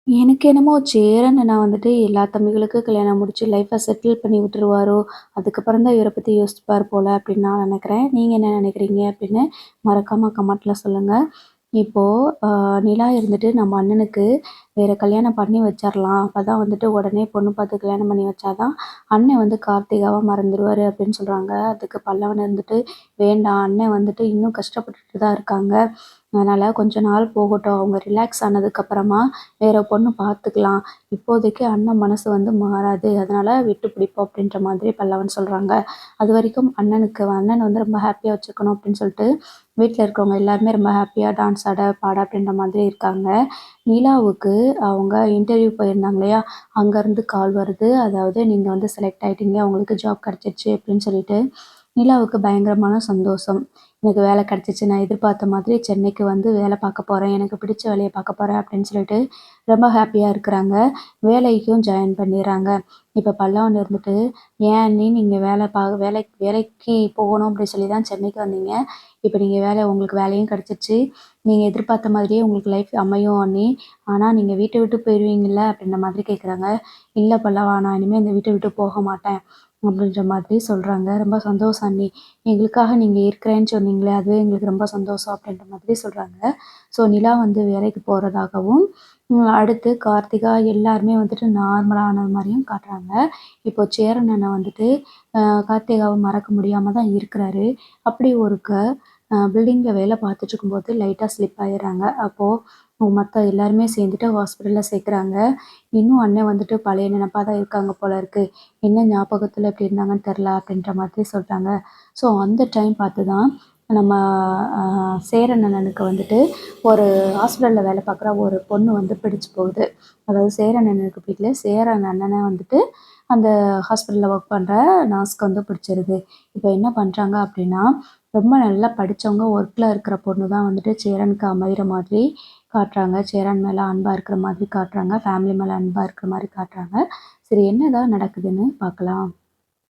எனக்கு என்னமோ சேரன் அண்ணா வந்துட்டு எல்லா தம்பிகளுக்கும் கல்யாணம் முடிச்சு லைஃப்ப செட்டில் பண்ணி விட்டுருவாரோ! அதுக்கப்புறம் தான் இவர பத்தி யோசிப்பார் போல அப்படின்னு நான் நினைக்கிறேன். நீங்க என்ன நினைக்கிறீங்க? அப்படின்னு மறக்காம கமெண்ட்ல சொல்லுங்க. இப்போ அ நிலா இருந்துட்டு நம்ம அண்ணனுக்கு வேற கல்யாணம் பண்ணி வச்சர்லாம். அப்பதான் வந்துட்டு உடனே பொண்ணு பார்த்து கல்யாணம் பண்ணி வச்சா தான் அண்ணன் வந்து கார்த்திகாவ மறந்துருவாரு அப்படின்னு சொல்றாங்க. அதுக்கு பல்லவன் இருந்துட்டு வேண்டாம் அண்ணன் வந்துட்டு இன்னும் கஷ்டப்பட்டுட்டு தான் இருக்காங்க. அதனால கொஞ்ச நாள் போகட்டும். அவங்க ரிலாக்ஸ் ஆனதுக்கப்புறமா வேற பொண்ணு பார்த்துக்கலாம். இப்போதைக்கு அண்ணன் மனசு வந்து மாறாது. அதனால விட்டு பிடிப்போம் அப்படின்ற மாதிரி பல்லவன் சொல்றாங்க. அதுவரைக்கும் அண்ணன வந்து ரொம்ப ஹேப்பியா வச்சுக்கணும் அப்படின்னு சொல்லிட்டு, வீட்ல இருக்கவங்க எல்லாருமே ரொம்ப ஹேப்பியா டான்ஸ் ஆட, பாட அப்படின்ற மாதிரி இருக்காங்க. நிலாவுக்கு அவங்க இன்டர்வியூ போயிருந்தாங்க இல்லையா? அங்கருந்து கால் வருது. அதாவது நீங்க வந்து செலக்ட் ஆயிட்டீங்க. உங்களுக்கு ஜாப் கிடைச்சிருச்சு அப்படின்னு சொல்லிட்டு. நிலாவுக்கு பயங்கரமான சந்தோஷம். எனக்கு வேலை கிடைச்சிச்சு. நான் எதிர்பார்த்த மாதிரி சென்னைக்கு வந்து வேலை பார்க்க போறேன். எனக்கு பிடிச்ச வேலைய பார்க்க போறேன் அப்படின்னு சொல்லிட்டு ரொம்ப ஹேப்பியா இருக்கிறாங்க. வேலைக்கும் ஜாயின் பண்ணிர்றாங்க. இப்ப பல்லவன் இருந்துட்டு, "ஏன் அண்ணி நீங்க வேலைக்கு போகணும் அப்படி சொல்லி தான் சென்னைக்கு வந்தீங்க. இப்ப நீங்க உங்களுக்கு வேலையும் கிடைச்சிருச்சு. நீங்க எதிர்பார்த்த மாதிரியே உங்களுக்கு லைஃப் அமையும் அண்ணி. ஆனா நீங்க வீட்ட விட்டு போயிருவீங்கல்ல?" அப்படின்ற மாதிரி கேட்குறாங்க. "இல்ல பல்லவா நான் இனிமே இந்த வீட்ட விட்டு போக மாட்டேன்." அப்படின்ற மாதிரி சொல்றாங்க. "ரொம்ப சந்தோஷம் அண்ணி. எங்களுக்காக நீங்க இருக்கிறேன்னு சொன்னீங்களே, அதுவே எங்களுக்கு ரொம்ப சந்தோஷம்." அப்படின்ற மாதிரி சொல்றாங்க. ஸோ நிலா வந்து வேலைக்கு போறதாகவும், அடுத்து கார்த்திகா எல்லாருமே வந்துட்டு நார்மலா ஆனது மாரியும் காட்டுறாங்க. இப்போ சேரன் அண்ணன் வந்துட்டு கார்த்திகாவ மறக்க முடியாம தான் இருக்கிறாரு. அப்படி ஒருக்க பில்டிங்ல வேலை பார்த்துட்டு இருக்கும்போது லைட்டா ஸ்லிப் ஆயிடுறாங்க. அப்போ மத்த எல்லாருமே சேர்ந்துட்டு ஹாஸ்பிட்டல்ல சேர்க்குறாங்க. இன்னும் அண்ணன் வந்துட்டு பழைய நினைப்பா தான் இருக்காங்க போல இருக்கு. என்ன ஞாபகத்துல இப்படி இருந்தாங்கன்னு தெரியல அப்படின்ற மாதிரி சொல்றாங்க. ஸோ அந்த டைம் பார்த்து தான் நம்ம அ சேரன் அண்ணனுக்கு வந்துட்டு ஒரு ஹாஸ்பிட்டல்ல வேலை பார்க்குற ஒரு பொண்ணு வந்து பிடிச்சு போகுது. அதாவது சேரன் அண்ணனுக்கு பிடிக்கல. சேரன் அண்ணன வந்துட்டு அந்த ஹாஸ்பிட்டல்ல ஒர்க் பண்ற நர்ஸ்க்கு வந்து பிடிச்சிருது. இப்போ என்ன பண்றாங்க அப்படின்னா, ரொம்ப நல்லா படிச்சவங்க ஒர்க்ல இருக்கிற பொண்ணு தான் வந்துட்டு சேரனுக்கு அமையிற மாதிரி காட்டுறாங்க. சேரன் மேல அன்பா இருக்கிற மாதிரி காட்டுறாங்க. ஃபேமிலி மேல அன்பா இருக்கிற மாரி காட்டுறாங்க. சரி என்னதான் நடக்குதுன்னு பார்க்கலாம்.